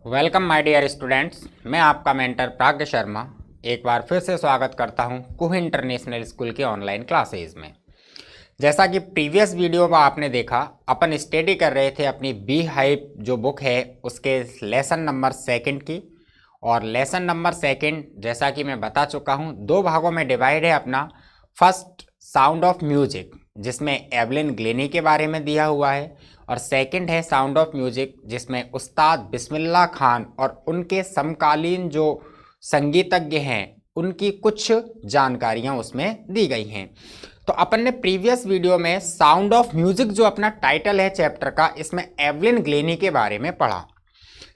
Welcome my dear students. मैं आपका mentor प्राज्ञ शर्मा एक बार फिर से स्वागत करता हूं कुह इंटरनेशनल स्कूल के ऑनलाइन क्लासेज में। जैसा कि प्रीवियस वीडियो में आपने देखा, अपन स्टडी कर रहे थे अपनी बी हाइप जो बुक है उसके लेसन नंबर सेकंड की। और लेसन नंबर सेकंड जैसा कि मैं बता चुका हूं, दो भागों में डिवाइड है अपना। फर्स्ट साउंड ऑफ म्यूजिक, जिसमें एवलिन ग्लेनी के बारे में दिया हुआ है, और सेकंड है साउंड ऑफ म्यूजिक, जिसमें उस्ताद बिस्मिल्लाह खान और उनके समकालीन जो संगीतज्ञ हैं उनकी कुछ जानकारियां उसमें दी गई हैं। तो अपन ने प्रीवियस वीडियो में साउंड ऑफ म्यूजिक जो अपना टाइटल है चैप्टर का, इसमें एवलिन ग्लेनी के बारे में पढ़ा।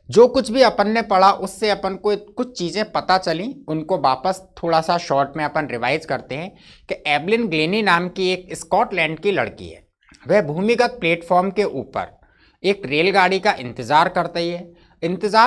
जो कुछ भी अपन ने पढ़ा उससे अपन को कुछ चीज़ें पता चली, उनको वापस थोड़ा सा शॉर्ट में अपन रिवाइज करते हैं कि एवलिन ग्लेनी नाम की एक स्कॉटलैंड की लड़की है। वह भूमिगत प्लेटफॉर्म के ऊपर एक रेलगाड़ी का इंतजार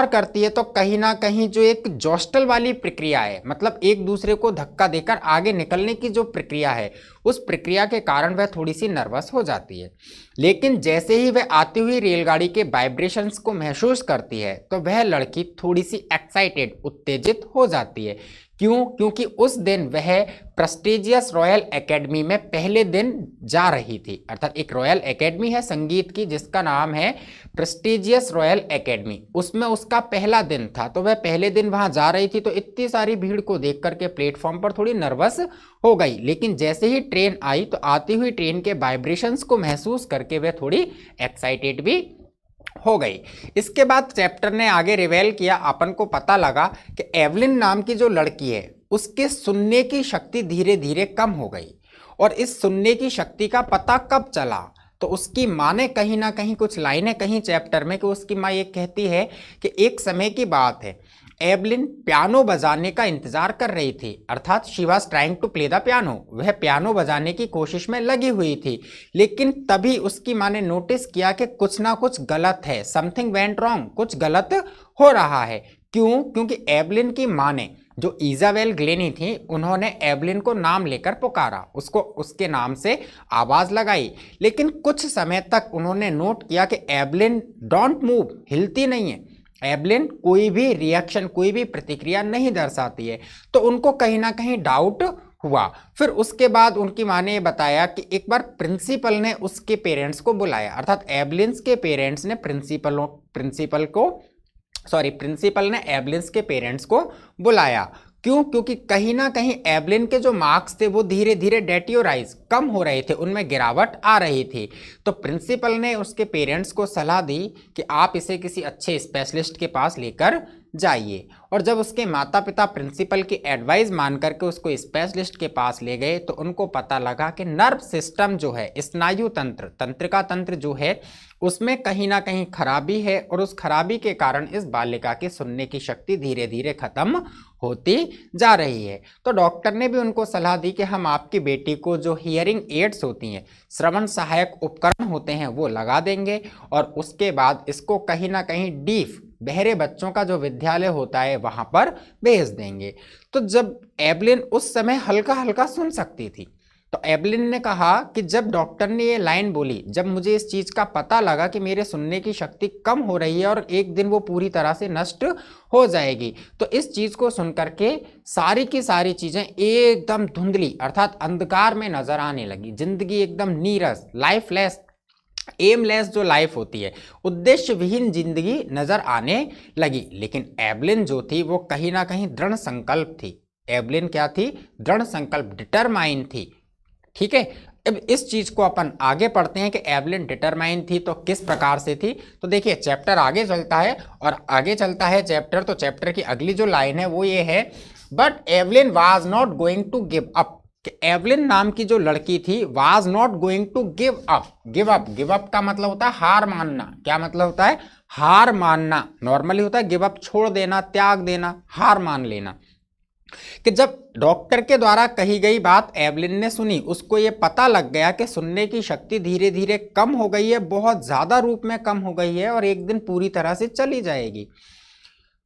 करती है तो कहीं ना कहीं जो एक जॉस्टल वाली प्रक्रिया है, मतलब एक दूसरे को धक्का देकर आगे निकलने की जो प्रक्रिया है, उस प्रक्रिया के कारण वह थोड़ी सी नर्वस हो जाती है। लेकिन जैसे ही वह आती हुई रेलगाड़ी के वाइब्रेशंस को महसूस करती है तो वह लड़की थोड़ी सी एक्साइटेड, उत्तेजित हो जाती है। क्यों? क्योंकि उस दिन वह प्रेस्टिजियस रॉयल एकेडमी में पहले दिन जा रही थी। अर्थात एक रॉयल एकेडमी है संगीत की जिसका नाम है प्रेस्टिजियस रॉयल एकेडमी, उसमें उसका पहला दिन था। तो वह पहले दिन वहां जा रही थी, तो इतनी सारी भीड़ को देख करके प्लेटफॉर्म पर थोड़ी नर्वस हो गई। लेकिन जैसे ही ट्रेन आई तो आती हुई ट्रेन के वाइब्रेशंस को महसूस करके वह थोड़ी एक्साइटेड भी हो गई। इसके बाद चैप्टर ने आगे रिवेल किया, अपन को पता लगा कि एवलिन नाम की जो लड़की है उसके सुनने की शक्ति धीरे धीरे कम हो गई। और इस सुनने की शक्ति का पता कब चला? तो उसकी माँ ने कहीं ना कहीं कुछ लाइनें कहीं चैप्टर में कि उसकी माँ ये कहती है कि एक समय की बात है, एवलिन पियानो बजाने का इंतजार कर रही थी। अर्थात she was trying to play the piano, वह पियानो बजाने की कोशिश में लगी हुई थी। लेकिन तभी उसकी माँ ने नोटिस किया कि कुछ ना कुछ गलत है, समथिंग वेंट रॉन्ग, कुछ गलत हो रहा है। क्यों? क्योंकि एवलिन की माँ ने, जो इजाबेल ग्लेनी थी, उन्होंने एवलिन को नाम लेकर पुकारा, उसको उसके नाम से आवाज लगाई। लेकिन कुछ समय तक उन्होंने नोट किया कि एवलिन डोंट मूव, हिलती नहीं है। एवलिन कोई भी रिएक्शन, कोई भी प्रतिक्रिया नहीं दर्शाती है। तो उनको कहीं ना कहीं डाउट हुआ। फिर उसके बाद उनकी माँ ने बताया कि एक बार प्रिंसिपल ने उसके पेरेंट्स को बुलाया। अर्थात एवलिन्स के पेरेंट्स ने प्रिंसिपल ने एवलिन्स के पेरेंट्स को बुलाया। क्यों? क्योंकि कहीं ना कहीं एवलिन के जो मार्क्स थे वो धीरे धीरे डेटियोराइज, कम हो रहे थे, उनमें गिरावट आ रही थी। तो प्रिंसिपल ने उसके पेरेंट्स को सलाह दी कि आप इसे किसी अच्छे स्पेशलिस्ट के पास लेकर जाइए। और जब उसके माता पिता प्रिंसिपल की एडवाइस मान करके उसको स्पेशलिस्ट के पास ले गए तो उनको पता लगा कि नर्व सिस्टम जो है, स्नायु तंत्र, तंत्रिका तंत्र जो है, उसमें कहीं ना कहीं खराबी है। और उस खराबी के कारण इस बालिका की सुनने की शक्ति धीरे धीरे खत्म होती जा रही है। तो डॉक्टर ने भी उनको सलाह दी कि हम आपकी बेटी को जो हियरिंग एड्स होती हैं, श्रवण सहायक उपकरण होते हैं, वो लगा देंगे। और उसके बाद इसको कहीं ना कहीं डीफ, बहरे बच्चों का जो विद्यालय होता है, वहां पर भेज देंगे। तो जब एवलिन उस समय हल्का हल्का सुन सकती थी, तो एवलिन ने कहा कि जब डॉक्टर ने ये लाइन बोली, जब मुझे इस चीज का पता लगा कि मेरे सुनने की शक्ति कम हो रही है और एक दिन वो पूरी तरह से नष्ट हो जाएगी, तो इस चीज को सुनकर के सारी की सारी चीजें एकदम धुंधली, अर्थात अंधकार में नजर आने लगी। जिंदगी एकदम नीरस, लाइफलेस, एमलेस जो लाइफ होती है, उद्देश्य विहीन जिंदगी नजर आने लगी। लेकिन एवलिन जो थी वो कहीं ना कहीं दृढ़ संकल्प थी। एवलिन क्या थी? दृढ़ संकल्प, डिटरमाइन थी। ठीक है, अब इस चीज को अपन आगे पढ़ते हैं कि एवलिन डिटरमाइन थी तो किस प्रकार से थी। तो देखिए चैप्टर आगे चलता है, और आगे चलता है चैप्टर, तो चैप्टर की अगली जो लाइन है वो ये है, but Evelyn was not going to give up. Evelyn नाम की जो लड़की थी was not going to give up. Give up का मतलब होता है हार मानना। क्या मतलब होता है? हार मानना। नॉर्मली होता है गिव अप, छोड़ देना, त्याग देना, हार मान लेना। कि जब डॉक्टर के द्वारा कही गई बात एवलिन ने सुनी, उसको ये पता लग गया कि सुनने की शक्ति धीरे धीरे कम हो गई है, बहुत ज्यादा रूप में कम हो गई है और एक दिन पूरी तरह से चली जाएगी।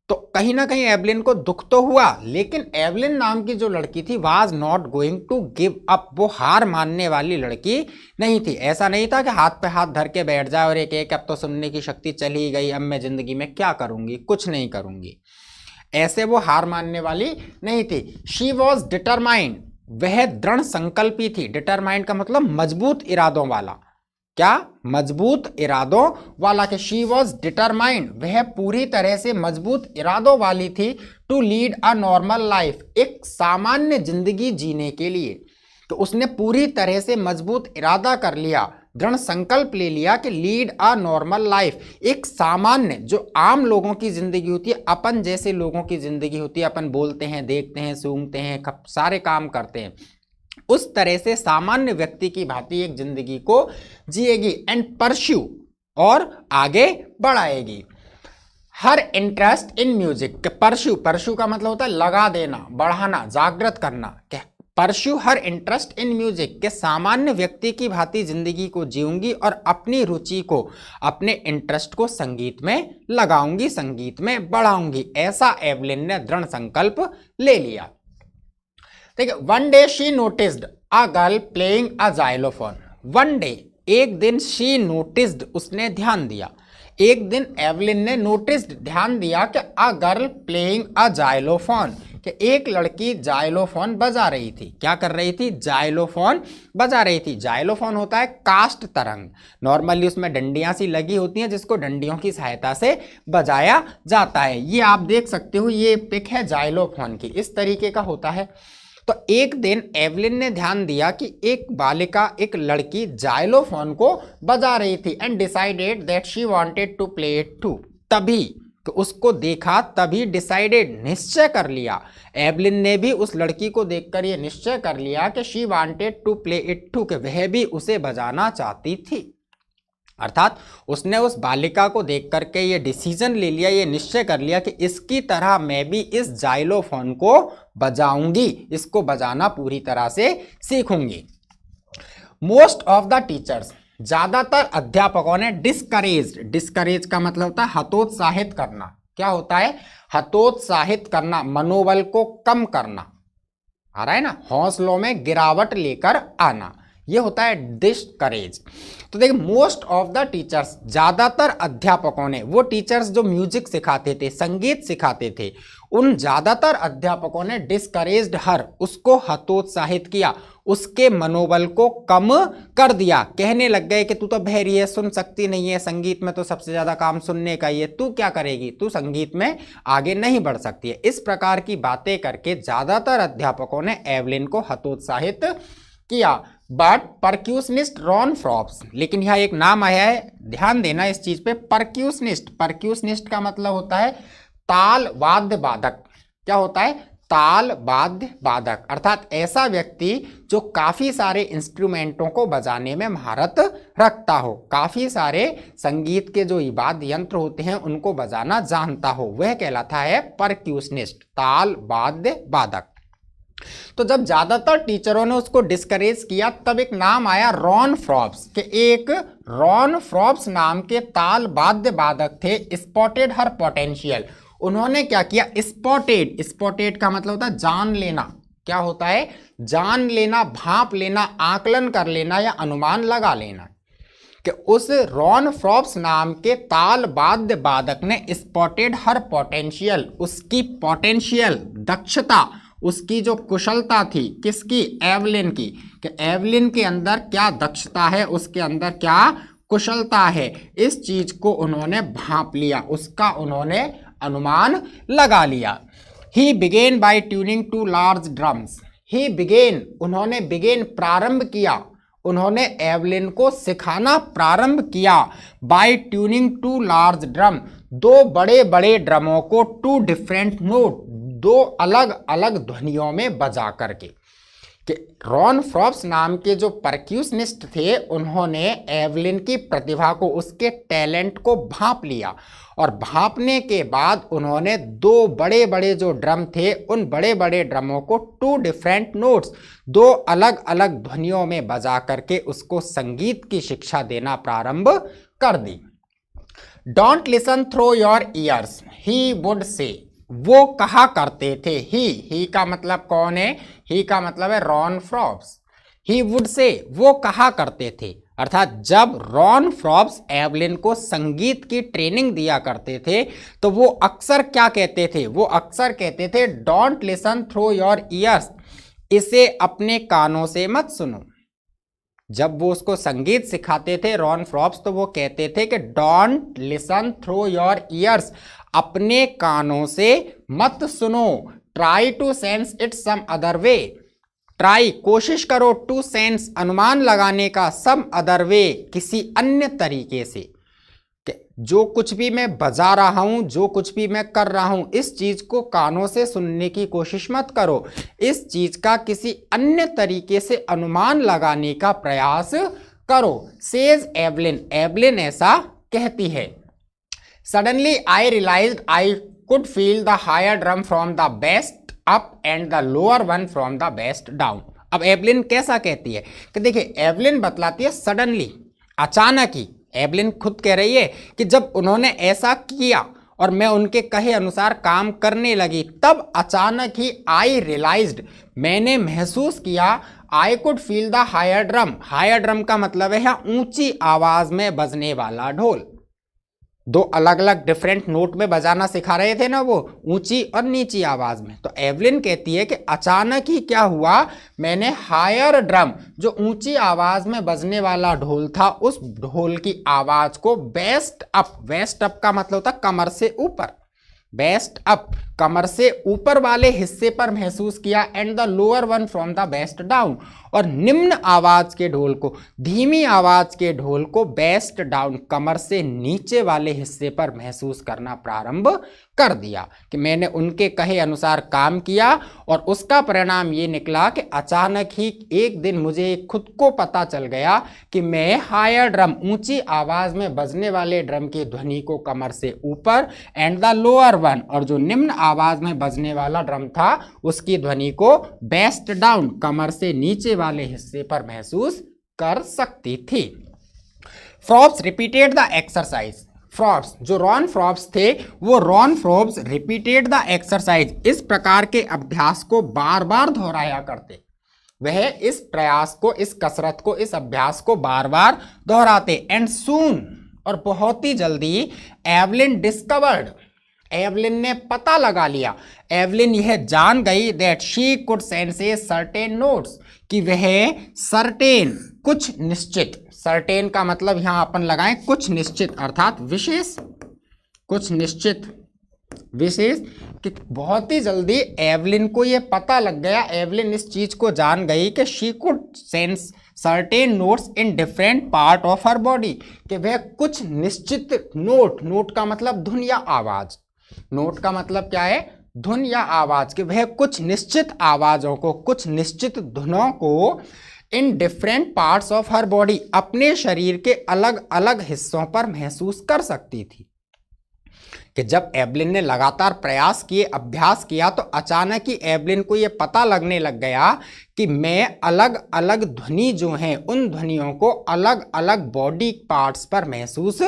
तो कहीं ना कहीं एवलिन को दुख तो हुआ, लेकिन एवलिन नाम की जो लड़की थी was not going to give up, वो हार मानने वाली लड़की नहीं थी। ऐसा नहीं था कि हाथ पे हाथ धर के बैठ जाए और एक एक अब तो सुनने की शक्ति चली गई, अब मैं जिंदगी में क्या करूंगी, कुछ नहीं करूंगी, ऐसे वो हार मानने वाली नहीं थी। शी वॉज डिटरमाइंड, वह दृढ़ संकल्पी थी। डिटरमाइंड का मतलब मजबूत इरादों वाला, क्या मजबूत इरादों वाला, कि शी वॉज डिटरमाइंड, वह पूरी तरह से मजबूत इरादों वाली थी, to lead a normal life, एक सामान्य जिंदगी जीने के लिए। तो उसने पूरी तरह से मजबूत इरादा कर लिया, दृढ़ संकल्प ले लिया कि लीड अ नॉर्मल लाइफ, एक सामान्य जो आम लोगों की जिंदगी होती है, अपन जैसे लोगों की जिंदगी होती है, अपन बोलते हैं, देखते हैं, सूंघते हैं, सारे काम करते हैं, उस तरह से सामान्य व्यक्ति की भांति एक जिंदगी को जिएगी। एंड परस्यू, और आगे बढ़ाएगी। हर interest in music, pursue, pursue का मतलब होता है लगा देना, बढ़ाना, जागृत करना। Pursue her interest in music, के सामान्य व्यक्ति की भांति जिंदगी को जीऊंगी और अपनी रुचि को, अपने इंटरेस्ट को संगीत में लगाऊंगी, संगीत में बढ़ाऊंगी, ऐसा एवलिन ने दृढ़ संकल्प ले लिया। देखिए, one day she noticed a girl playing a xylophone. One day, एक दिन, शी नोटिस्ड, उसने ध्यान दिया, एक दिन एवलिन ने नोटिस्ड, ध्यान दिया कि a girl playing a xylophone, कि एक लड़की जाइलोफोन बजा रही थी। क्या कर रही थी? जाइलोफोन बजा रही थी। जाइलोफोन होता है काष्ठ तरंग, नॉर्मली उसमें डंडियां सी लगी होती हैं जिसको डंडियों की सहायता से बजाया जाता है। ये आप देख सकते हो, ये पिक है जाइलोफोन की, इस तरीके का होता है। तो एक दिन एवलिन ने ध्यान दिया कि एक बालिका, एक लड़की जाइलोफोन को बजा रही थी, and decided that she wanted to play it too. तभी तो उसको देखा, तभी डिसाइडेड, निश्चय कर लिया, एवलिन ने भी उस लड़की को देखकर ये निश्चय कर लिया कि she wanted to play it too, कि वह भी उसे बजाना चाहती थी। अर्थात उसने उस बालिका को देख करके ये डिसीजन ले लिया, ये निश्चय कर लिया कि इसकी तरह मैं भी इस जाइलोफोन को बजाऊंगी, इसको बजाना पूरी तरह से सीखूंगी। मोस्ट ऑफ द टीचर्स, ज्यादातर अध्यापकों ने डिस्करेज, डिस्करेज का मतलब होता है हतोत्साहित करना। क्या होता है? हतोत्साहित करना, मनोबल को कम करना, आ रहा है ना, हौसलों में गिरावट लेकर आना, ये होता है डिस्करेज। तो देखिए, मोस्ट ऑफ द टीचर्स, ज्यादातर अध्यापकों ने, वो टीचर्स जो म्यूजिक सिखाते थे, संगीत सिखाते थे, उन ज्यादातर अध्यापकों ने डिस्करेज्ड हर, उसको हतोत्साहित किया, उसके मनोबल को कम कर दिया। कहने लग गए कि तू तो बहरी है, सुन सकती नहीं है, संगीत में तो सबसे ज्यादा काम सुनने का ही है, तू क्या करेगी, तू संगीत में आगे नहीं बढ़ सकती है। इस प्रकार की बातें करके ज्यादातर अध्यापकों ने एवलिन को हतोत्साहित किया। बट परक्यूशनिस्ट रॉन फ्रॉप्स, लेकिन यहाँ एक नाम आया है, ध्यान देना इस चीज पे, परक्यूशनिस्ट। परक्यूशनिस्ट का मतलब होता है ताल वाद्य वादक। क्या होता है? ताल वाद्य वादक, अर्थात ऐसा व्यक्ति जो काफी सारे इंस्ट्रूमेंटों को बजाने में महारत रखता हो, काफी सारे संगीत के जो वाद्य यंत्र होते हैं उनको बजाना जानता हो, वह कहलाता है परक्यूशनिस्ट, ताल वाद्य वादक। तो जब ज्यादातर टीचरों ने उसको डिस्करेज किया, तब एक नाम आया रॉन फ्रॉप्स, के एक रॉन फ्रॉप्स नाम के ताल वाद्य वादक थे, स्पॉटेड हर पोटेंशियल। उन्होंने क्या किया? स्पॉटेड, स्पॉटेड का मतलब होता है जान लेना। क्या होता है? जान लेना, भांप लेना, आकलन कर लेना या अनुमान लगा लेना, कि उस रॉन फ्रॉप्स नाम के ताल वाद्य वादक ने स्पॉटेड हर पोटेंशियल, उसकी पोटेंशियल दक्षता, उसकी जो कुशलता थी, किसकी? एवलिन की, कि एवलिन के अंदर क्या दक्षता है, उसके अंदर क्या कुशलता है, इस चीज को उन्होंने भांप लिया, उसका उन्होंने अनुमान लगा लिया। He began by tuning two large drums. He began, उन्होंने बिगेन प्रारंभ किया, उन्होंने एवलिन को सिखाना प्रारंभ किया, by tuning two large drum, दो बड़े बड़े ड्रमों को, टू डिफरेंट नोट, दो अलग अलग ध्वनियों में बजा करके। कि रॉन फ्रॉप्स नाम के जो परक्यूशनिस्ट थे, उन्होंने एवलिन की प्रतिभा को, उसके टैलेंट को भांप लिया, और भांपने के बाद उन्होंने दो बड़े बड़े जो ड्रम थे, उन बड़े बड़े ड्रमों को टू डिफरेंट नोट्स, दो अलग अलग ध्वनियों में बजा करके उसको संगीत की शिक्षा देना प्रारंभ कर दी। Don't listen through your ears, he would say, वो कहा करते थे। ही का मतलब कौन है? ही का मतलब है रॉन फ्रॉप्स। ही वुड से, वो कहा करते थे, अर्थात जब रॉन फ्रॉप्स एवलिन को संगीत की ट्रेनिंग दिया करते थे तो वो अक्सर क्या कहते थे? वो अक्सर कहते थे don't listen through your years, इसे अपने कानों से मत सुनो। जब वो उसको संगीत सिखाते थे रॉन फ्रॉप्स, तो वो कहते थे कि don't listen through your ears, अपने कानों से मत सुनो। Try to sense it some other way, try कोशिश करो, टू सेंस अनुमान लगाने का, सम अदर वे किसी अन्य तरीके से। जो कुछ भी मैं बजा रहा हूं, जो कुछ भी मैं कर रहा हूं, इस चीज को कानों से सुनने की कोशिश मत करो, इस चीज का किसी अन्य तरीके से अनुमान लगाने का प्रयास करो। सेज एवलिन, एवलिन ऐसा कहती है। Suddenly I realized I could feel the higher drum from the best up and the lower one from the best down. अब एवलिन कैसा कहती है कि देखिए, एवलिन बतलाती है सडनली, अचानक ही। एवलिन खुद कह रही है कि जब उन्होंने ऐसा किया और मैं उनके कहे अनुसार काम करने लगी, तब अचानक ही आई रियलाइज्ड, मैंने महसूस किया, I could feel the higher drum. Higher drum का मतलब है ऊंची आवाज में बजने वाला ढोल। दो अलग अलग डिफरेंट नोट में बजाना सिखा रहे थे ना वो, ऊंची और नीची आवाज में। तो एवलिन कहती है कि अचानक ही क्या हुआ, मैंने हायर ड्रम, जो ऊंची आवाज में बजने वाला ढोल था, उस ढोल की आवाज को बेस्ट अप, वेस्ट अप का मतलब होता कमर से ऊपर, बेस्ट अप कमर से ऊपर वाले हिस्से पर महसूस किया, and the lower one from the best down, और निम्न आवाज के ढोल को, धीमी आवाज के ढोल को बेस्ट डाउन कमर से नीचे वाले हिस्से पर महसूस करना प्रारंभ कर दिया। कि मैंने उनके कहे अनुसार काम किया और उसका परिणाम ये निकला कि अचानक ही एक दिन मुझे खुद को पता चल गया कि मैं हायर ड्रम, ऊंची आवाज में बजने वाले ड्रम की ध्वनि को कमर से ऊपर, एंड द लोअर वन, और जो निम्न आवाज में बजने वाला ड्रम था उसकी ध्वनि को बेस्ट डाउन कमर से नीचे वाले हिस्से पर महसूस कर सकती थी। फ्रॉप्स रिपीटेड द एक्सरसाइज, फ्रॉप्स जो रॉन फ्रॉप्स थे, वो रॉन फ्रॉप्स रिपीटेड द एक्सरसाइज, इस प्रकार के अभ्यास को बार बार दोहराया करते। वह इस प्रयास को, इस कसरत को, इस अभ्यास को बार बार दोहराते। एंड सून, और बहुत ही जल्दी, एवलिन डिस्कवर्ड, एवलिन ने पता लगा लिया, एवलिन यह जान गई, that she could sense a certain notes, कि वह सर्टेन, कुछ निश्चित, सर्टेन का मतलब यहां अपन लगाएं कुछ निश्चित, अर्थात विशेष, कुछ निश्चित, विशेष। कि बहुत ही जल्दी एवलिन को यह पता लग गया, एवलिन इस चीज को जान गई कि she could sense certain notes in different part of her body, कि वह कुछ निश्चित नोट, नोट का मतलब धुन या आवाज, नोट का मतलब क्या है? धुन या आवाज, कि वह कुछ निश्चित आवाजों को, कुछ निश्चित धुनों को in different parts of her body, अपने शरीर के अलग अलग हिस्सों पर महसूस कर सकती थी। कि जब एवलिन ने लगातार प्रयास किए, अभ्यास किया, तो अचानक ही एवलिन को यह पता लगने लग गया कि मैं अलग अलग ध्वनि जो हैं, उन ध्वनियों को अलग अलग बॉडी पार्ट्स पर महसूस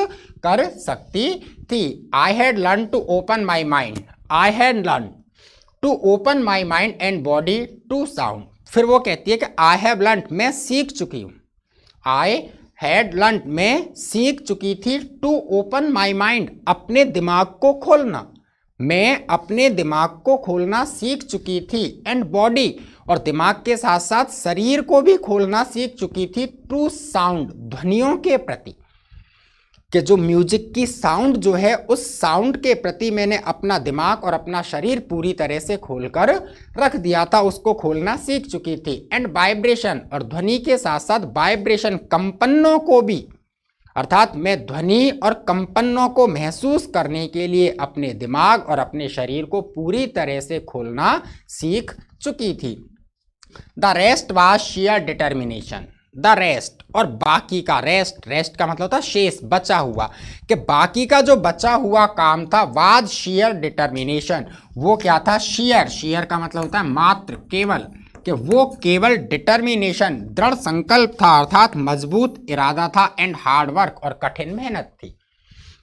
कर सकती थी। I had learn to open my mind, I had learn to open my mind and body to sound. फिर वो कहती है कि आई हैव लर्न, मैं सीख चुकी हूँ, आई हैड लर्न, मैं सीख चुकी थी, टू ओपन माई माइंड, अपने दिमाग को खोलना, मैं अपने दिमाग को खोलना सीख चुकी थी, एंड बॉडी, और दिमाग के साथ साथ शरीर को भी खोलना सीख चुकी थी, टू साउंड, ध्वनियों के प्रति, कि जो म्यूजिक की साउंड जो है, उस साउंड के प्रति मैंने अपना दिमाग और अपना शरीर पूरी तरह से खोलकर रख दिया था, उसको खोलना सीख चुकी थी। एंड वाइब्रेशन, और ध्वनि के साथ साथ वाइब्रेशन, कंपनों को भी, अर्थात मैं ध्वनि और कंपनों को महसूस करने के लिए अपने दिमाग और अपने शरीर को पूरी तरह से खोलना सीख चुकी थी। The rest was share determination, the rest, और बाकी का, रेस्ट, रेस्ट का मतलब होता शेष, बचा हुआ, कि बाकी का जो बचा हुआ काम था, वाज शेयर डिटर्मिनेशन, वो क्या था? शेयर, शेयर का मतलब होता है मात्र, केवल, कि वो केवल डिटर्मिनेशन, दृढ़ संकल्प था, अर्थात मजबूत इरादा था, एंड हार्ड वर्क, और कठिन मेहनत थी।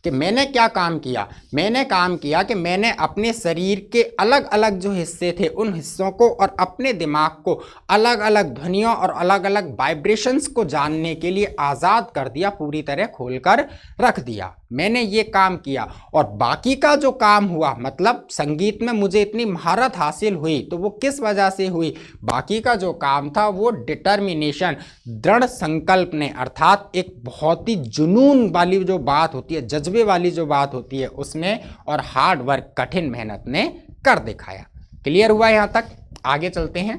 कि मैंने क्या काम किया, मैंने काम किया कि मैंने अपने शरीर के अलग अलग जो हिस्से थे उन हिस्सों को और अपने दिमाग को अलग अलग ध्वनियों और अलग अलग वाइब्रेशंस को जानने के लिए आज़ाद कर दिया, पूरी तरह खोलकर रख दिया। मैंने ये काम किया। और बाकी का जो काम हुआ, मतलब संगीत में मुझे इतनी महारत हासिल हुई तो वो किस वजह से हुई, बाकी का जो काम था वो डिटर्मिनेशन, दृढ़ संकल्प ने, अर्थात एक बहुत ही जुनून वाली जो बात होती है, जज्बे वाली जो बात होती है उसने, और हार्ड वर्क, कठिन मेहनत ने कर दिखाया। क्लियर हुआ यहां तक? आगे चलते हैं।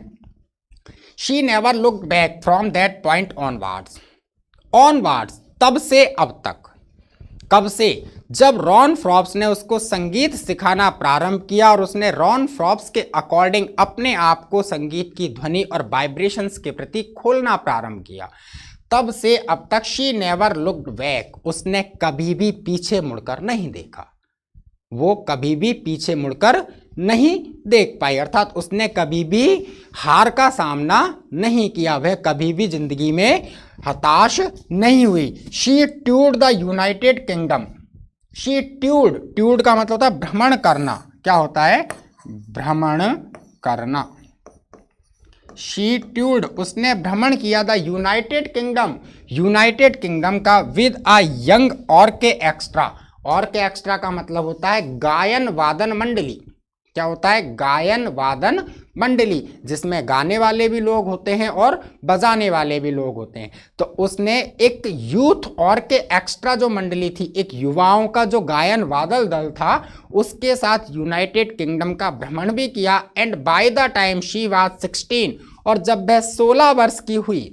She never looked back from that point onwards, तब से अब तक। कब से? जब रॉन फ्रॉप्स ने उसको संगीत सिखाना प्रारंभ किया और उसने रॉन फ्रॉप्स के अकॉर्डिंग अपने आप को संगीत की ध्वनि और वाइब्रेशंस के प्रति खोलना प्रारंभ किया, तब से अब तक शी नेवर लुक्ड बैक, उसने कभी भी पीछे मुड़कर नहीं देखा। वो कभी भी पीछे मुड़कर नहीं देख पाई, अर्थात उसने कभी भी हार का सामना नहीं किया, वह कभी भी जिंदगी में हताश नहीं हुई। She toured the United Kingdom. She ट्यूड का मतलब होता है भ्रमण करना। क्या होता है? भ्रमण करना। शी ट्यूड, उसने भ्रमण किया द यूनाइटेड किंगडम का with a young orchestra. Orchestra का मतलब होता है गायन वादन मंडली। क्या होता है? गायन वादन मंडली, जिसमें गाने वाले भी लोग होते हैं और बजाने वाले भी लोग होते हैं। तो उसने एक यूथ ऑर्केस्ट्रा जो मंडली थी, एक युवाओं का जो गायन वादन दल था, उसके साथ यूनाइटेड किंगडम का भ्रमण भी किया। And by the time she was 16, और जब वह 16 वर्ष की हुई,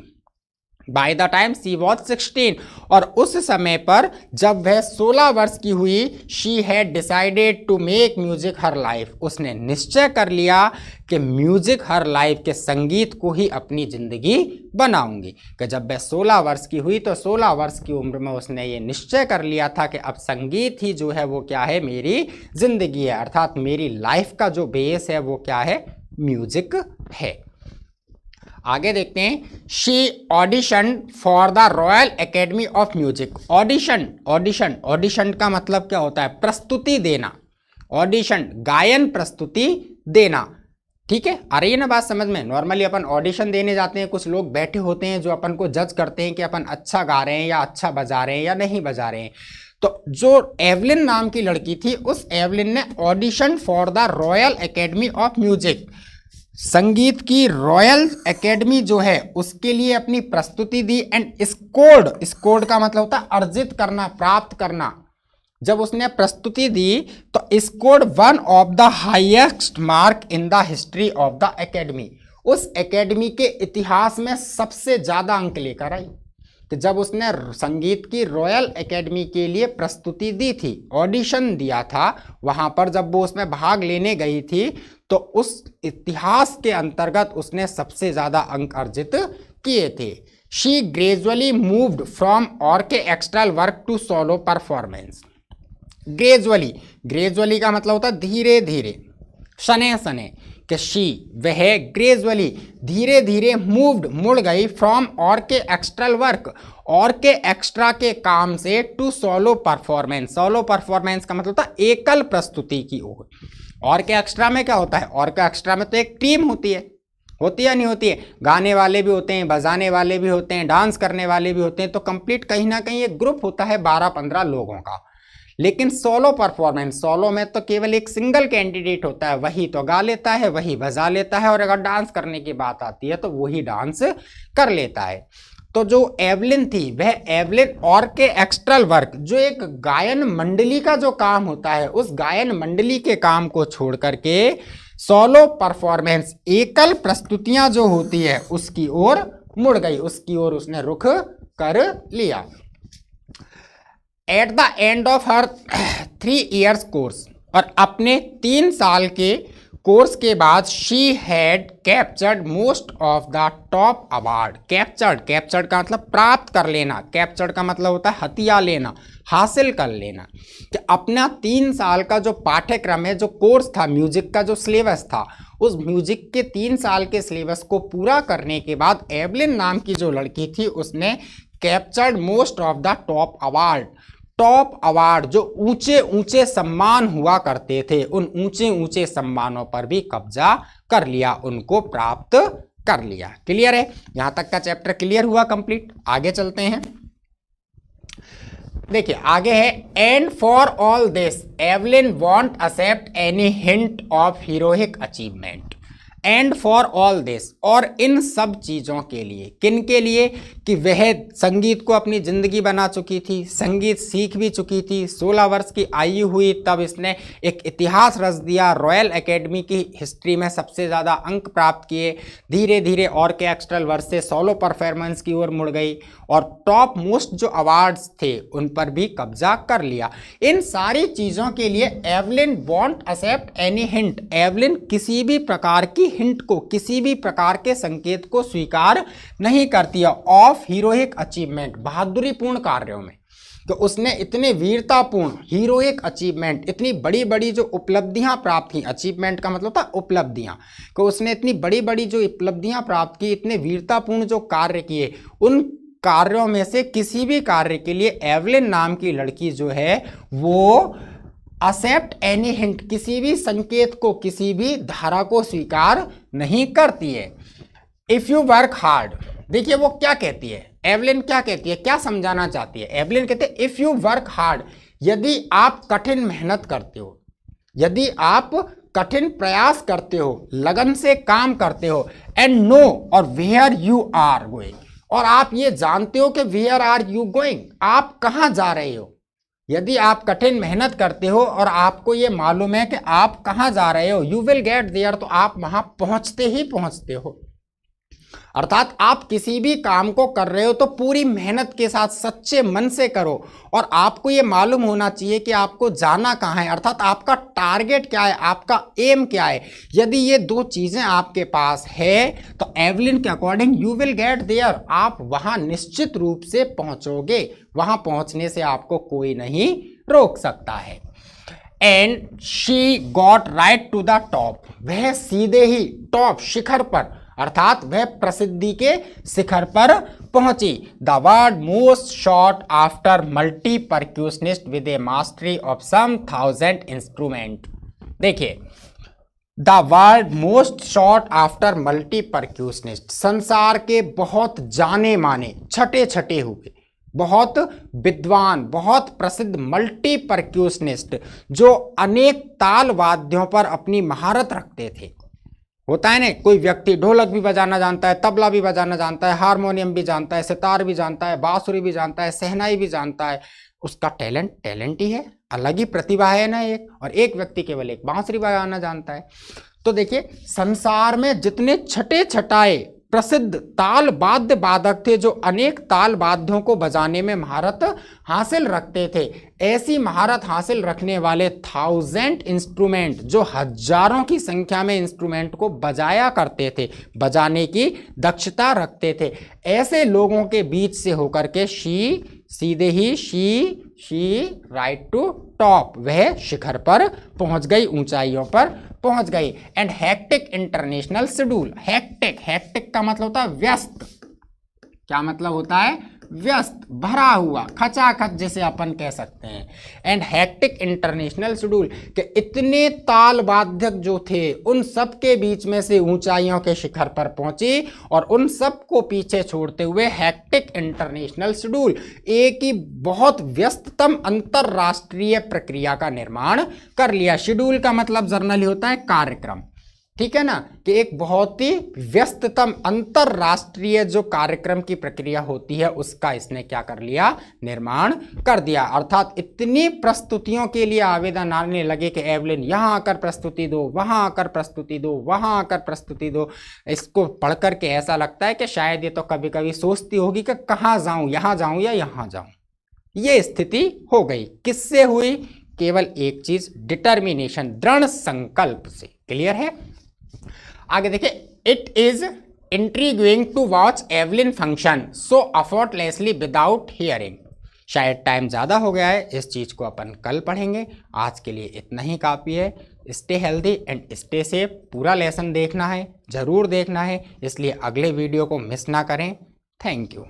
by the time she was 16, और उस समय पर जब वह 16 वर्ष की हुई, she had decided to make music her life, उसने निश्चय कर लिया कि म्यूजिक हर लाइफ, के संगीत को ही अपनी जिंदगी बनाऊंगी। कि जब वह 16 वर्ष की हुई तो 16 वर्ष की उम्र में उसने ये निश्चय कर लिया था कि अब संगीत ही जो है वो क्या है, मेरी जिंदगी है, अर्थात मेरी लाइफ का जो बेस है वो क्या है, म्यूजिक है। आगे देखते हैं। She audition for the royal academy of music. Audition का मतलब क्या होता है? प्रस्तुति देना। ऑडिशन, गायन प्रस्तुति देना। ठीक है, आ रही है ना बात समझ में? नॉर्मली अपन ऑडिशन देने जाते हैं, कुछ लोग बैठे होते हैं जो अपन को जज करते हैं कि अपन अच्छा गा रहे हैं या अच्छा बजा रहे हैं या नहीं बजा रहे हैं। तो जो एवलिन नाम की लड़की थी, उस एवलिन ने audition for the royal academy of music, संगीत की रॉयल एकेडमी जो है उसके लिए अपनी प्रस्तुति दी। एंड स्कोर्ड का मतलब होता है अर्जित करना, प्राप्त करना। जब उसने प्रस्तुति दी तो scored one of the highest mark in the history of the academy, उस एकेडमी के इतिहास में सबसे ज्यादा अंक लेकर आई। तो जब उसने संगीत की रॉयल एकेडमी के लिए प्रस्तुति दी थी, ऑडिशन दिया था, वहां पर जब वो उसमें भाग लेने गई थी तो उस इतिहास के अंतर्गत उसने सबसे ज्यादा अंक अर्जित किए थे। She gradually moved from orchestral work to solo performance. Gradually का मतलब होता है धीरे धीरे, शने शने, कि शी, वह ग्रेजुअली, धीरे धीरे, मूव्ड, मुड़ गई, फ्रॉम ऑर्केस्ट्रल वर्क, ऑर्केस्ट्रा के काम से, to solo performance. Solo performance का मतलब होता है एकल प्रस्तुति की ओर। ऑर्केस्ट्रा में क्या होता है? ऑर्केस्ट्रा में तो एक टीम होती है या नहीं होती है? गाने वाले भी होते हैं, बजाने वाले भी होते हैं, डांस करने वाले भी होते हैं, तो कंप्लीट कहीं ना कहीं एक ग्रुप होता है 12-15 लोगों का। लेकिन सोलो परफॉर्मेंस, सोलो में तो केवल एक सिंगल कैंडिडेट होता है, वही तो गा लेता है, वही बजा लेता है, और अगर डांस करने की बात आती है तो वही डांस कर लेता है। तो जो एवलिन थी, वह एवलिन ऑर्केस्ट्रल वर्क, जो एक गायन मंडली का जो काम होता है, उस गायन मंडली के काम को छोड़ करके सोलो परफॉर्मेंस, एकल प्रस्तुतियां जो होती है उसकी ओर मुड़ गई, उसकी ओर उसने रुख कर लिया। At the end of her 3 years course, और अपने 3 साल के कोर्स के बाद, she had captured most of the top award. Captured का मतलब प्राप्त कर लेना, कैप्चर्ड का मतलब होता है हथिया लेना, हासिल कर लेना। कि अपना 3 साल का जो पाठ्यक्रम है, जो कोर्स था, म्यूजिक का जो सिलेबस था, उस म्यूजिक के 3 साल के सिलेबस को पूरा करने के बाद एवलिन नाम की जो लड़की थी उसने captured most of the top award, top award, जो ऊंचे ऊंचे सम्मान हुआ करते थे, उन ऊंचे ऊंचे सम्मानों पर भी कब्जा कर लिया, उनको प्राप्त कर लिया। क्लियर है? यहां तक का चैप्टर क्लियर हुआ, कंप्लीट। आगे चलते हैं। देखिए आगे है, and for all this Evelyn won't accept any hint of heroic achievement. And for all this, और इन सब चीज़ों के लिए, किन के लिए? कि वह संगीत को अपनी ज़िंदगी बना चुकी थी, संगीत सीख भी चुकी थी, 16 वर्ष की आयु हुई तब इसने एक इतिहास रच दिया, रॉयल एकेडमी की हिस्ट्री में सबसे ज़्यादा अंक प्राप्त किए, धीरे धीरे ऑर्केस्ट्रल वर्क से सोलो परफॉर्मेंस की ओर मुड़ गई, और टॉप मोस्ट जो अवार्ड्स थे उन पर भी कब्जा कर लिया। इन सारी चीज़ों के लिए Evelyn won't accept any hint, Evelyn किसी भी प्रकार की हिंट को, किसी भी प्रकार के संकेत को स्वीकार नहीं करती है ऑफ हीरोइक अचीवमेंट, बहादुरीपूर्ण कार्यों में। तो उसने इतने वीरतापूर्ण हीरोइक अचीवमेंट, इतनी बड़ी बड़ी जो उपलब्धियां प्राप्त की, अचीवमेंट का मतलब था उपलब्धियां, तो उसने इतनी बड़ी बड़ी जो उपलब्धियां प्राप्त की, इतने वीरतापूर्ण जो कार्य किए, उन कार्यों में से किसी भी कार्य के लिए एवलिन नाम की लड़की जो है वो एक्सेप्ट एनी हिंट, किसी भी संकेत को, किसी भी धारा को स्वीकार नहीं करती है। इफ यू वर्क हार्ड, देखिए वो क्या कहती है, एवलिन क्या कहती है, क्या समझाना चाहती है? एवलिन कहते हैं इफ यू वर्क हार्ड, यदि आप कठिन मेहनत करते हो, यदि आप कठिन प्रयास करते हो, लगन से काम करते हो, एंड नो और वेयर यू आर गोइंग, और आप ये जानते हो कि वेयर आर यू गोइंग, आप कहाँ जा रहे हो। यदि आप कठिन मेहनत करते हो और आपको ये मालूम है कि आप कहाँ जा रहे हो, यू विल गेट देयर, तो आप वहाँ पहुँचते ही पहुँचते हो। अर्थात आप किसी भी काम को कर रहे हो तो पूरी मेहनत के साथ सच्चे मन से करो, और आपको ये मालूम होना चाहिए कि आपको जाना कहाँ है, अर्थात आपका टारगेट क्या है, आपका एम क्या है। यदि ये दो चीज़ें आपके पास है तो एवलिन के according you will get there, आप वहाँ निश्चित रूप से पहुँचोगे, वहाँ पहुँचने से आपको कोई नहीं रोक सकता है। And she got right to the top, वह सीधे ही टॉप, शिखर पर, अर्थात वह प्रसिद्धि के शिखर पर पहुंची। The world most sought after multi percussionist with a mastery of some 1000 instrument. देखिए the world most sought after multi percussionist, संसार के बहुत जाने माने, छटे छटे हुए, बहुत विद्वान, बहुत प्रसिद्ध मल्टी परक्यूशनिस्ट, जो अनेक ताल वाद्यों पर अपनी महारत रखते थे। होता है ना, कोई व्यक्ति ढोलक भी बजाना जानता है, तबला भी बजाना जानता है, हारमोनियम भी जानता है, सितार भी जानता है, बांसुरी भी जानता है, शहनाई भी जानता है, उसका टैलेंट ही है, अलग ही प्रतिभा है ना एक। और एक व्यक्ति केवल एक बांसुरी बजाना जानता है। तो देखिए संसार में जितने छटे छटाए प्रसिद्ध ताल वाद्य वादक थे, जो अनेक ताल वाद्यों को बजाने में महारत हासिल रखते थे, ऐसी महारत हासिल रखने वाले 1000 इंस्ट्रूमेंट, जो हजारों की संख्या में इंस्ट्रूमेंट को बजाया करते थे, बजाने की दक्षता रखते थे, ऐसे लोगों के बीच से होकर के सीधे ही शी राइट टू टॉप, वह शिखर पर पहुंच गई, ऊंचाइयों पर पहुंच गई। And hectic international schedule, hectic का मतलब होता है व्यस्त, क्या मतलब होता है? व्यस्त, भरा हुआ, खचाखच जिसे अपन कह सकते हैं। एंड हेक्टिक इंटरनेशनल शेड्यूल के इतने ताल वाद्यक जो थे, उन सब के बीच में से ऊंचाइयों के शिखर पर पहुंची, और उन सब को पीछे छोड़ते हुए हेक्टिक इंटरनेशनल शेड्यूल, एक ही बहुत व्यस्ततम अंतरराष्ट्रीय प्रक्रिया का निर्माण कर लिया। शेड्यूल का मतलब जर्नली होता है कार्यक्रम, ठीक है ना, कि एक बहुत ही व्यस्ततम अंतरराष्ट्रीय जो कार्यक्रम की प्रक्रिया होती है उसका इसने क्या कर लिया? निर्माण कर दिया। अर्थात इतनी प्रस्तुतियों के लिए आवेदन आने लगे कि एवलिन यहाँ आकर प्रस्तुति दो, वहाँ आकर प्रस्तुति दो, वहाँ आकर प्रस्तुति दो। इसको पढ़ करके ऐसा लगता है कि शायद ये तो कभी कभी सोचती होगी कि कहाँ जाऊँ, यहाँ जाऊँ या यहाँ जाऊँ। ये स्थिति हो गई, किससे हुई? केवल एक चीज, डिटर्मिनेशन, दृढ़ संकल्प से। क्लियर है? आगे देखिए, it is intriguing to watch Evelyn function so effortlessly without hearing. शायद टाइम ज़्यादा हो गया है, इस चीज़ को अपन कल पढ़ेंगे। आज के लिए इतना ही काफ़ी है। Stay healthy and stay safe. पूरा लेसन देखना है, ज़रूर देखना है, इसलिए अगले वीडियो को मिस ना करें। Thank you.